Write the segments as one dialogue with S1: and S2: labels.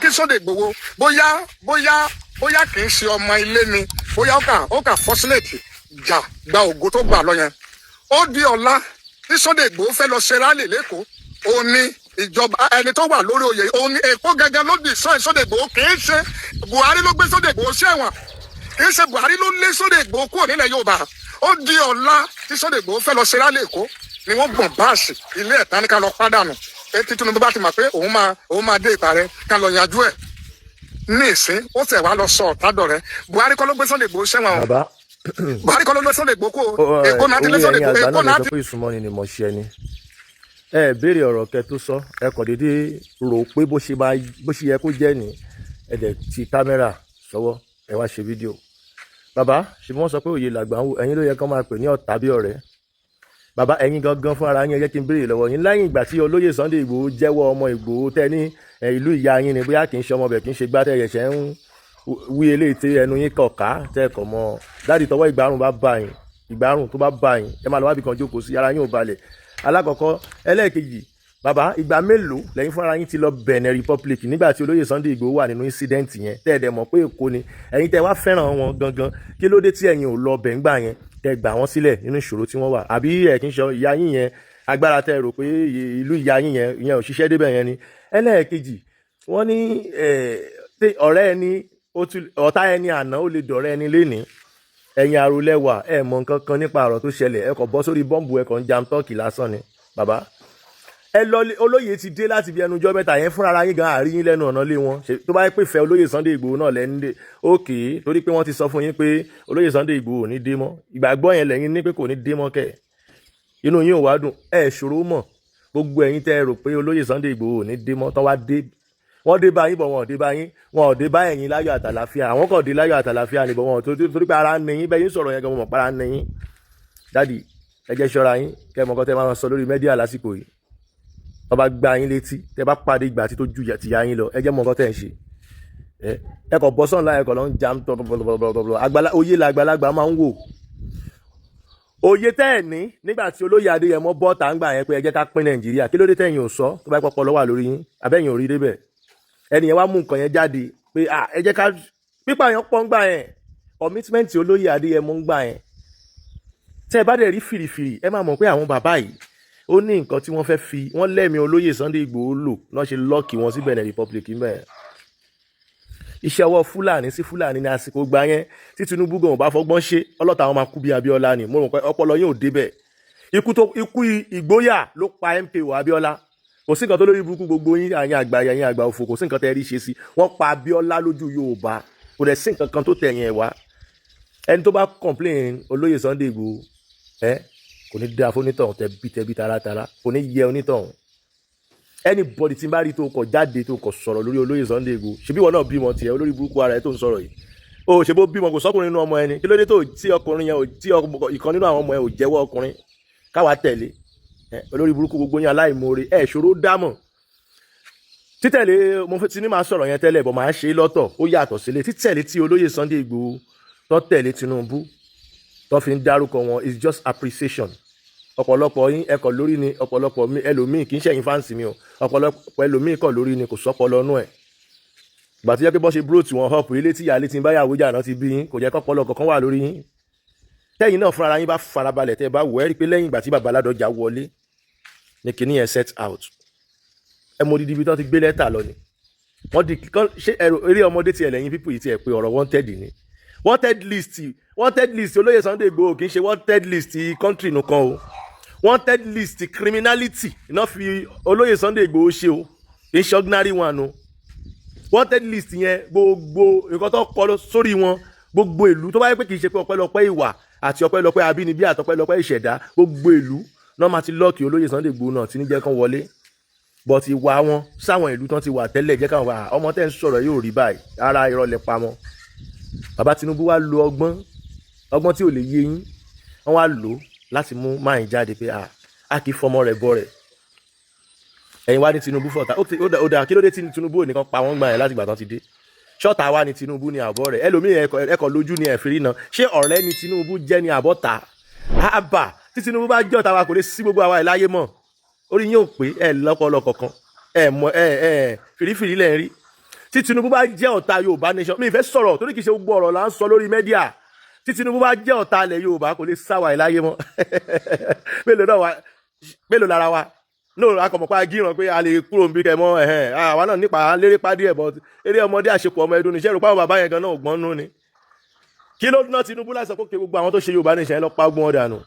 S1: kí Sunday Igboho bóyá kì í ṣe ọmọ ilé ni bóyá ó kà fọ́sílẹ̀tì gba ògo tó gbà lọ yẹn ó di ọ̀la tí Sunday Igboho fẹ́ lọ ṣe rálì lẹ́kọ̀ọ́ ó ní ìjọba ẹni tó wà lórí oyè ó ní Èkó gẹ́gẹ́ ló dì sọ Sunday Igboho kì í ṣe Buhari ló gbé Sunday Igboho ṣẹ̀wọ̀n kì í ṣe Buhari ló lé Sunday Igboho kúrò nílẹ̀ Yorùbá ó di ọ̀la tí Sunday Igboho fẹ́ lọ ṣe rálì Èkó ni wọ́n gbọ̀n báàsì ilé ẹ̀ta ní ká lọ pàdánù etí Tinubu bá ti mọ̀ pé òun máa dé ìparẹ́ ká lọ yanjú ẹ̀ ní ìsín ó tẹ̀ wá lọ sọ ọ̀tádọ̀ rẹ̀ Buhari kọ́ ló gbé Sunday Igboho ṣẹ̀wọ̀n o Buhari kọ́ ló gbé Sunday Igboho kó Èkó náà ti lé Sunday Igboho Èkó náà ti.
S2: ìsúnmọ́ni ni mo ṣe ni ẹ béèrè ọ̀rọ̀ kẹ tó sọ ẹ kàn déédéé rò pé bó ṣe yẹ kó jẹ́ ni ẹ dẹ̀ ti kámẹ́rà sọ́wọ́ ẹ wá ṣe fídíò bàbá ṣe wọ́n sọ pé òye làgbà ń wò ẹ̀yin ló yẹ kán máa pè ní ọ̀tá bí ọ̀rẹ́ bàbá ẹ̀yin gangan fún ara yín ẹ jẹ́ kí n béèrè lọ́wọ́ yín lẹ́yìn ìgbà tí olóyè Sunday Igboho jẹ́wọ́ ọmọ Igboho tẹ́ ní ìlú ìyá yín ni bóyá kì í ṣe ọmọ bẹ̀ kì í ṣe gbá tẹ́ ẹ̀ṣẹ̀ ń wí eléyìí tí ẹnu yín kọ̀ọ̀ká tẹ́ ẹ̀kọ́ mọ́ dáàdì tọwọ́ ìgbárùn bá bá yín ìgbárùn tó bá bá yín ẹ máa lọ wábì kan jókòó sí ara yín ò balẹ̀ alákọ̀ọ́kọ́ ẹlẹ́ẹ̀kejì bàbá ìgbà mélòó lẹ́yìn fúnra yín ti lọ Benin Republic nígbà tí olóyè Sunday Igboho wà nínú incident yẹn tẹ́ ẹ̀ dẹ̀ mọ̀ pé Èkó ni ẹ̀yin tẹ́ wá fẹ́ràn wọn gangan kí ló dé tí ẹ̀yin ò lọ bẹ̀ ńgbà yẹn tẹ́ gbà wọ́n sílẹ̀ nínú ìṣòro tí wọ́n wà àbí ẹ̀ kì í ṣe ìyá yín yẹn agbára tẹ́ rò pé ìlú ìyá yín yẹn ò ṣiṣẹ́ débẹ̀ yẹn ni ẹlẹ́ẹ̀kejì wọ́n ní ọ̀rẹ́ ẹni ọ̀tá ẹni àná ó lè dọ̀rẹ́ ẹni lénìí ẹ̀yin arólẹ́wà ẹ̀ mọ̀ nǹkan kan nípa ọ̀rọ̀ tó ṣẹlẹ̀ ẹ kò bọ́ sórí bọ́ǹbù ẹ kàn ń jam tọ́ọ̀kì lásán ni bàbá ẹ lọ olóyè ti dé láti bí ẹnujọ́ mẹ́ta yẹn fúnra ara yín gan àríyìn lẹ́nu ọ̀nà lé wọn tó bá yẹ pé fẹ́ olóyè Sunday Igboho náà lẹ́nu dé òkè torí pé wọ́n ti sọ fún yín pé olóyè Sunday Igboho ò ní dé mọ́ ìgbàgbọ́ yẹn lẹ́yìn ní pé kò ní dé mọ́ kẹ̀ inú yín ò wá dùn ẹ ṣòro mọ̀ gbogbo ẹ̀yin tẹ́ ẹ rò pé olóyè Sunday Igboho ò ní dé mọ́ tán wá dé wọ́n dé bá yín bọ̀ wọ́n ò dé bá yín wọ́n ò dé bá ẹ̀yin láyọ̀ àtàlàfíà àwọn kan dé láyọ̀ àtàlàfíà ni bọ̀ wọ́n torí pé ara ń ni yín bẹ́ẹ̀ yín sọ̀rọ̀ yẹn gan mọ̀ para ń ni yín dádì ẹ jẹ́ ṣọ́ra yín kẹ́ mọ̀ kan tẹ́ máa sọ lórí mẹ́díà lásìkò yìí wọ́n bá gbá yín létí tẹ́ bá pàdé ìgbà tí tó ju tìyá yín lọ ẹ jẹ́ mọ̀ kan tẹ́ ń ṣe ẹ kò bọ́ sọ̀nà ẹ kò lọ ń jam tọ̀tọ̀tọ̀tọ̀ oyè làgbàlagbà máa ń wò oyè tẹ́ ẹ̀ ní nígbà tí olóyè Adéyẹmọ bọ́ tá ń gbà yẹn pé ẹ jẹ́ ká pín Nàìjíríà kí ló dé tẹ́yìn ò sọ tó bá pọpọ lọ́wọ́ lórí yín abẹ́yìn ò rí débẹ̀ ẹni yẹn wá mú nǹkan yẹn jáde pé ẹ jẹ́ ká pípa yẹn pọ̀ ń gbà yẹn commitment olóyè Adéyẹmọ ń gbà yẹn tẹ́ ẹ bá dẹ̀ rí fìrìfìrì ẹ máa mọ̀ pé àwọn bàbá yìí ó ní nǹkan tí wọ́n fẹ́ fi wọ́n lẹ́mìí olóyè Sunday Igboho lò náà ṣe lọ́ọ̀kì wọn sí Benin Republic mẹ́ẹ̀ iṣẹ́ ọwọ́ Fúlàní sí Fúlàní ní àsìkò gbà yẹn tí Tinubu gan ò bá fọgbọ́n ṣe ọlọ́ta àwọn máa kú bí Abíọ́lá ni mo rò pé ọpọlọ yóò débẹ̀ ikú ìgboyà ló pa MKO Abíọ́lá kò sí nǹkan tó lórí burúkú gbogbo yín àyìn àgbà òfò kò sí nǹkan tẹ́ rí ṣe sí wọ́n pa Abíọ́lá lójú Yorùbá kò dẹ̀ sí nǹkan kan tó tẹ̀yìn ẹ̀ wá ẹni tó bá complain olóyè Sunday Igboho kò ní dáa fónítọ̀hún tẹ̀bí taratara kò ní yẹ onítọ̀hún anybody tí n bá rí tó kọ jáde tó kọ sọ̀rọ̀ lórí olóyè Sunday Igboho ṣebí wọn náà bímọ tiẹ̀ olórí burúkú ara ẹ̀ tó ń sọ̀rọ̀ yìí o ṣe bó bímọ kò sọ́kùnrin nínú ọmọ ẹni kí ló dé tó tí ọkùnrin yẹn tí ìkan nínú àwọn ọmọ ẹ ò jẹ́wọ́ ọkùnrin káwa tẹ̀lé olórí burúkú gbogbo yín aláìmoore ṣòro dámọ̀ títẹ̀lé mo ti ní máa sọ̀rọ̀ yẹn tẹ́lẹ̀ bọ̀ máa ṣe é lọ́tọ̀ ó yàtọ̀ sílé títẹ̀lé tí olóyè Sunday Igboho tó tẹ̀lé Tinubu tó fi ń dárúkọ wọn is just appreciation ọ̀pọ̀lọpọ̀ yín ẹ̀kọ́ lórí ni ọ̀pọ̀lọpọ̀ ẹlòmíì kì í ṣẹ̀yìn fáǹsì mi o ọ̀pọ̀lọpọ̀ ẹlòmíì kọ̀ lórí ni kò sọ́pọlọ nú ẹ̀ gbà tó yẹ pé bọ́ ṣe búrò tí wọ́n họ́pù ilé tí ìyáálé ti ń báyàwó jà náà ti bí yín kò jẹ́ kọ́pọlọ kankan wà lórí yín tẹ́yìn náà fúnra yín bá farabalẹ̀ tẹ́ bá wò ẹ́ rí pé lẹ́yìn ìgbà tí bàbá Ládọjà wọlé ní kinní yẹn set out ẹ mọ odidi ibi tó ti gbé lẹ́tà lọ ni wọ́n di ṣé eré ọmọdé tiẹ̀ lẹ́yìn pípò yìí tiẹ̀ pé ọ̀rọ̀ wanted ni wanted list olóyè Sunday Igboho kì í ṣe wanted list country nìkan o wanted list criminality iná fi olóyè Sunday Igboho ṣe o kì í ṣe ordinary one o wanted list yẹn gbogbo nǹkan tó kọ sórí wọn gbogbo ìlú tó bá yẹ pé kì í ṣe pé ọpẹ́lọpẹ́ ìwà àti ọpẹ́lọpẹ́ abínibí àti ọpẹ́lọpẹ́ ìṣẹ̀dá gbogbo ìlú náà máa ti lọ́ọ̀kì olóyè Sunday Igboho náà tí ní jẹ́ kán wọlé but ìwà wọn sáwọn ìlú tán ti wà tẹ́lẹ̀ jẹ́ káwọn wà ọmọ tẹ́ ń sọ̀rọ̀ yóò rí báyìí ara ìrọ̀lẹ́ pamọ́ bàbá Tinubu wá lo ọgbọ́n tí ò lè yé yín wọ́n wá lò láti mú máyìn jáde pé a kì í fọmọ rẹ̀ bọ́ rẹ̀ ẹ̀yin wá ní Tinubu fọ̀tà ó dà kí ló dé tí Tinubu ò nìkan pa wọ́n gbà yẹn láti ìgbà tán ti dé ṣọ́ọ̀tà wá ní Tinubu ní àbọ̀ rẹ̀ ẹlòmíì ẹ̀kọ́ lójú ní ẹ̀fìrí náà ṣé ọ̀rẹ́ ni Tinubu jẹ́ ní àbọ̀tà àbà tí Tinubu bá jọ́ta wa kò lè sí gbogbo àwa ìláyé mọ́ orí yín ò pé ẹ lọ́pọlọ kankan ẹ mọ fìrífìrí lẹ́ ń rí tí Tinubu bá jẹ́ ọ̀tá Yorùbá nation mi ìfẹ́ sọ̀rọ̀ torí kì í ṣe gbogbo ọ̀rọ̀ là ń sọ lórí mẹ́díà tí Tinubu bá jẹ́ ọ̀tá ilẹ̀ Yorùbá kò lè sáwà ẹ̀ láyé mọ́ mélòó lára wa no akọ̀mọ̀pá gíran pé a lè kúrò níbi kẹmọ́ àwa náà nípa léré pàdé ẹ̀ bọ́ eré ọmọdé àṣepọ̀ ọmọ ẹdun níṣẹ́ rò pé àwọn bàbá yẹn gan náà gbọ́n nú ni kí ló ná Tinubu láti sọ pé gbogbo àwọn tó ṣe Yorùbá nation lọ pa gbọ́n dànù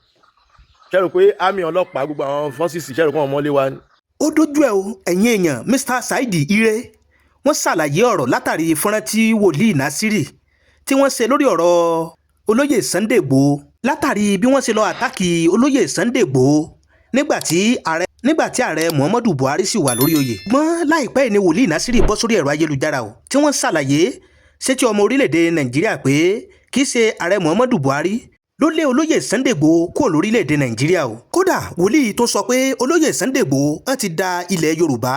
S2: ṣẹ́rù pé àmì ọlọ́pàá gbogbo àwọn fọ́sìsì ṣẹ́rù pé wọ́n mọ́lé wa ni.
S3: ó dójú ẹ o ẹ̀yin èèyàn Mr. Saheed Ire wọ́n ṣàlàyé ọ̀rọ̀ látàrí fọ́nrán tí wòlíì Nasiri tí wọ́n ṣe lórí ọ̀rọ̀ olóyè Sunday Igboho látàrí bí wọ́n ṣe lọ àtàkì olóyè Sunday Igboho nígbà tí ààrẹ Muhammadu Buhari sì wà lórí oyè. gbọ́n láìpẹ́ yìí ni wòlíì Nasiri bọ́ sórí ẹ̀rọ ayélujára o tí wọ́n ṣàlàyé sétí ọmọ orílẹ̀-èdè Nàìjíríà pé kì í ṣe ààrẹ Muhammadu Buhari ló lé olóyè Sunday Igboho kúrò lórílẹ̀‐èdè Nàìjíríà o. kódà wòlíì tó sọ pé olóyè Sunday Igboho wọ́n ti da ilẹ̀ Yorùbá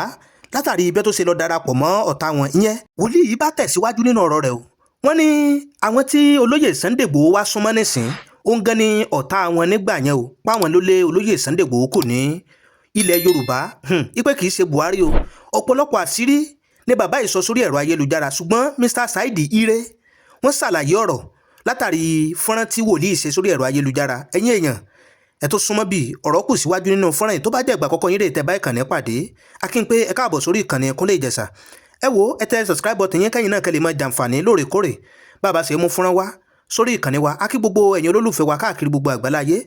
S3: látàrí ibẹ̀ tó ṣe lọ darapọ̀ mọ́ ọ̀tá wọn ìyẹn wòlíì yìí bá tẹ̀síwájú nínú ọ̀rọ̀ rẹ̀ o. wọ́n ní àwọn tí olóyè Sunday Igboho wá súnmọ́ nísìn òun gan ni ọ̀tá wọn nígbà yẹn o páwọn ló lé olóyè Sunday Igboho kò ní ilẹ̀ Yorùbá ipe kì í ṣe Buhari o. ọ̀pọ̀lọpọ̀ àṣírí ni bàbá yìí sọ sórí ẹ̀rọ ayélujára ṣùgbọ́n Mr. Saheed Ire wọ́n ṣàlàyé ọ̀rọ̀ látàrí fọ́nrán tí wòlíì ṣe sórí ẹ̀rọ ayélujára. ẹ̀yin èèyàn ẹ̀ tó súnmọ́ bíi ọ̀rọ̀ kù síwájú nínú fọ́nrán yìí tó bá jẹ́ ìgbà àkọ́kọ́ yín rè tẹ́ bá ìkànnì pàdé akín pé ẹ káàbọ̀ sórí ìkànnì Kúnlé Ìjẹ̀ṣà. ẹ wo ẹ tẹ subscribe button yín kẹ́yìn náà kẹ́ lè máa jàǹfààní lóòrèkóòrè bàbá ṣe mú fọ́nrán wá sórí ìkànnì wa akí gbogbo ẹ̀yin olólùfẹ́ wa káàkiri gbogbo àgbáláyé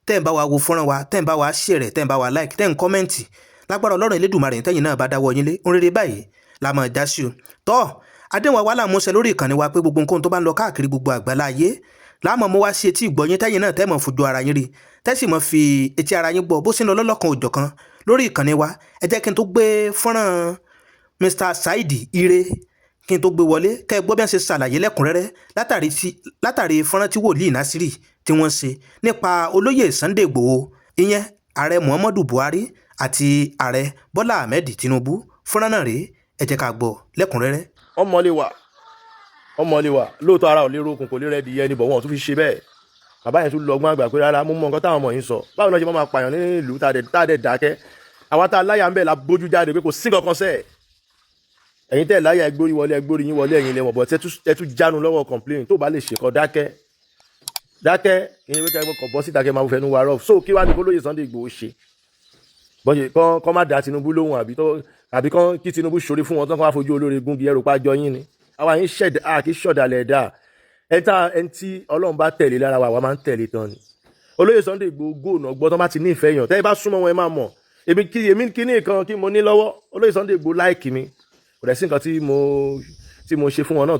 S3: tẹ́ ń bá wa wo fọ́nrán wa tẹ́ ń bá wa share tẹ́ ń bá wa like tẹ́ ń kọ́mẹ́ǹtì lágbára Ọlọ́run Elédùmarè tẹ́yìn náà bá dáwọ́ yín lé oríire báyìí la máa já sí o. tọ́ àdéhùn àwa là ń múṣẹ lórí ìkànnì wa pé gbogbo nǹkan tó bá ń lọ káàkiri gbogbo àgbáláyé láàmú mo wá sí etí ìgbọ́yín tẹ́yìn náà tẹ́ mọ̀ fojú ara yín rí tẹ́sí mọ̀ fi etí ara yín gbọ́ bó sì ń lọ lọ́lọ́kan òjọ̀kan lórí ìkànnì wa. ẹ jẹ́ kí n tó gbé fọ́nrán Mr. Saheed Ire kí n tó gbé wọlé kẹ́ ẹ gbọ́ bí wọ́n ṣe ṣàlàyé lẹ́kùnrẹ́rẹ́ látàrí fọ́nrán tí wòlíì Nasiri tí wọ́n ṣe nípa olóyè Sunday Igboho ìyẹn ààrẹ Muhammadu Buhari àti ààrẹ Bọ́lá Ahmed Tinubu. fọ́nrán náà rèé ẹ jẹ́ ká gbọ́ lẹ́kùnrẹ́rẹ́.
S2: ọmọlé wa lóòótọ́ ara ò lè rokùn kò lè rẹ́ di ẹni bọ̀ wọ́n tún fi ṣe bẹ́ẹ̀ bàbá yẹn tún lọ́gbọ́n àgbà pé rárá mú mọ nǹkan táwọn ọmọ yìí ń sọ báwo náà ṣe máa pààyàn nínú ìlú tá a dẹ̀ dákẹ́ àwa tá a láyà ń bẹ̀ la bójú jáde pé kò sí kankan sẹ́ẹ̀ ẹ̀yin tẹ́ láyà ẹgbórí yín wọlé ẹ̀yin lẹ́wọ̀n bọ̀ tẹ́ tún jánu lọ́wọ́ complain tó bá lè ṣèkọ́ dákẹ́ kí ni wíkẹ́ kọ̀ bọ́ síta kẹ́ máa fẹnu wa rọ̀ so kí wàá ní kólóyè Sunday Igboho ṣe bọ́sẹ̀ kọ́ má dá Tinubu lóhùn àbí kí Tinubu ṣorí fún wọn tán kọ́ wá fojú olóore gúngi ẹrù pa jọ yín ni àwa yín kì í ṣọ̀dàlẹ̀ dà ẹni tí Ọlọ́run bá tẹ̀lé lára wa máa ń tẹ̀lé tán ni olóyè Sunday Igboho góònà gbọ́ tán bá ti ní ìfẹ́ yàn tẹ́ ẹ bá súnmọ́ wọn ẹ máa mọ̀ èmi kí ní nǹkan kí mo ní lọ́wọ́ olóyè Sunday Igboho láìkì mi kò dẹ̀ sí nǹkan tí mo ṣe fún wọn náà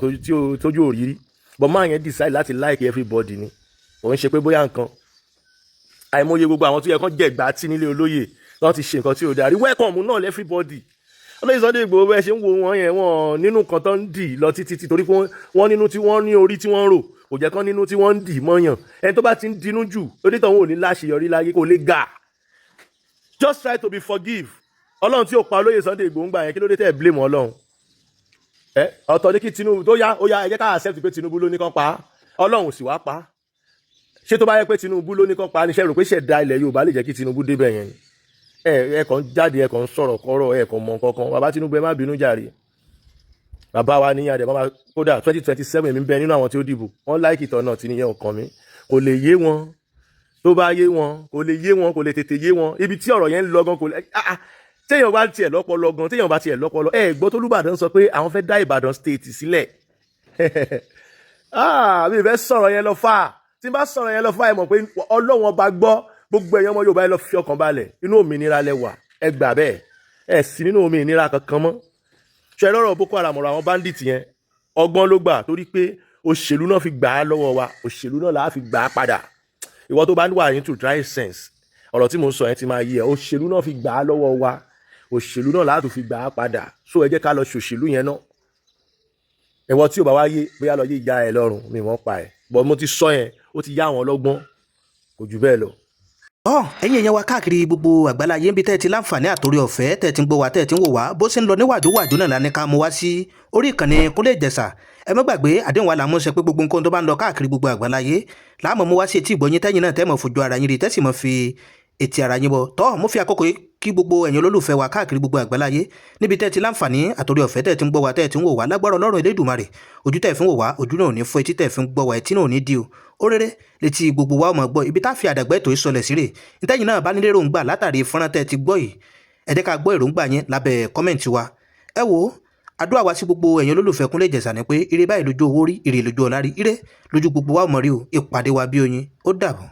S2: tójú òrírí but máa yẹn decide láti like everybody ni òun ṣe pé bóyá nǹkan àìmọye gbogbo àwọn tó yẹ kán jẹ̀gbá tí nílé olóyè wọ́n ti ṣe nǹkan tí ò darí welcome náà everybody olóyè Sunday Igboho bẹ́ẹ̀ ṣe ń wo wọn yẹn wọn nínú nǹkan tó ń dì lọ títí torí pé wọ́n nínú tí wọ́n ní orí tí wọ́n rò kò jẹ́ kán nínú tí wọ́n ń dì mọ́yàn ẹni tó bá ti ń dinú jù onítọ̀ wọn ò ní láṣeyọrí láyé kò lè gà just try to be forgive Ọlọ́run tí ó pa olóyè Sunday Igboho ń gbà yẹn kí ló dé tẹ́ ẹ̀ blame Ọlọ́run ọ̀tọ̀ ní kí Tinubu tó yá ó yá ẹ jẹ́ ká accept pé Tinubu ló ní kán pa Ọlọ́run sì wá pa ṣé tó bá yẹ pé Tinubu ló ní kán pa níṣẹ́ rò pé ṣẹ̀dá ilẹ̀ Yorùbá lè jẹ́ kí Tinubu débẹ̀ yẹn ẹ kàn jáde ẹ kàn sọ̀rọ̀ kọ́rọ̀ ẹ kàn mọ kankan bàbá Tinubu ẹ má bínú jàre bàbá wa níyàn dẹ̀ máa kódà 2027 mi bẹ nínú àwọn tí ó dìbò wọ́n láìkì tọ̀ náà tí níyẹn ọkàn mi kò lè yé wọn tó bá yé wọn kò lè yé wọn kò lè tètè yé wọn ibi tí ọ̀rọ̀ yẹn ń lọ gan kò lè téèyàn bá tiẹ̀ lọ́pọlọ gan téèyàn bá tiẹ̀ lọ́pọlọ gbọ́ tó l'Íbàdàn sọ pé àwọn fẹ́ dá Ìbàdàn state sílẹ̀ mi fẹ́ sọ̀rọ̀ yẹn lọ fà tí n bá sọ̀rọ̀ yẹn lọ fà ẹ mọ̀ pé Ọlọ́run ọba gbọ́ gbogbo ẹ̀yàn ọmọ Yorùbá ẹ lọ fi ọkàn balẹ̀ inú òmìnira lẹ wà ẹ gbà bẹ́ẹ̀ ẹ sì nínú òmìnira kankan mọ́ ṣe lọ́rọ̀ Boko Haram ọ̀rọ̀ àwọn bandit yẹn ọgbọ́n ló gbà torí pé òṣèlú náà fi gbà á lọ́wọ́ wa òṣèlú náà làá fi gbà á padà ìwọ tó bá wà into dry sense ọ̀rọ̀ tí mo ń sọ yẹn ti máa yé ẹ òṣèlú náà fi gbà á lọ́wọ́ wa òṣèlú náà làá tó fi gbà á padà so ẹ jẹ́ ká lọ ṣòṣèlú yẹn náà ẹ̀wọ̀n tí ò bá wá yé bóyá lọ yé ìjà ẹ lọ́rùn mi wọ́n pa ẹ̀ bọ́ mo ti sọ yẹn ó ti yá àwọn ọlọ́gbọ́n kò jù bẹ́ẹ̀ lọ.
S3: ẹ̀yin èèyàn wa káàkiri gbogbo àgbáláyé níbi tẹ́ ẹ ti láǹfààní àtòrí ọ̀fẹ́ tẹ́ ẹ ti ń gbọ́ wa tẹ́ ẹ ti ń wò wá bó ṣe ń lọ níwàjúwàjú náà lánàá ká mú wá sí orí ìkànnì Kúnlé Ìjẹ̀ṣà ẹ má gbàgbé àdéhùn wa làmú ṣe pé gbogbo nǹkan tó bá ń lọ káàkiri gbogbo àgbáláyé láàmú mú wá sí etí ìgbọ́yín tẹ́yìn náà tẹ́ mọ̀ fojú ara yín rí tẹ́sí mọ̀ fi etí ara yín bọ̀ mo fi àkókò kí gbogbo ẹ̀yin olólùfẹ́ wa káàkiri gbogbo àgbáláyé níbi tẹ́ ti láǹfààní àtòrí ọ̀fẹ́ tẹ́ ti ń gbọ́ wa tẹ́ ti ń wò wá lágbára Ọlọ́run Elédùmarè ojú tẹ́ fi ń wò wá ojú náà ò ní fọ́ etí tẹ́ fi ń gbọ́ wa etí náà ò ní di o ó rere létí gbogbo wa ó máa gbọ́ ibi tá fi àdàgbẹ́ tó sọlẹ̀ sí rè ntẹ́yìn náà bá nílé èròǹgbà látàrí fọ́nrán tẹ́ ti gbọ́ yìí ẹ jẹ́ ká gbọ́ èròǹgbà yẹn lábẹ́ kọ́mẹ̀ntì wa ẹ wo àdúrà wa sí gbogbo ẹ̀yin olólùfẹ́ Kúnlé Ìjẹ̀ṣà ni pé ire báyìí lójú owó rí ire lójú ọlá rí ire lójú gbogbo wa ó mọ̀ rí o ìpàdé wa bí oyin ó dàbọ̀.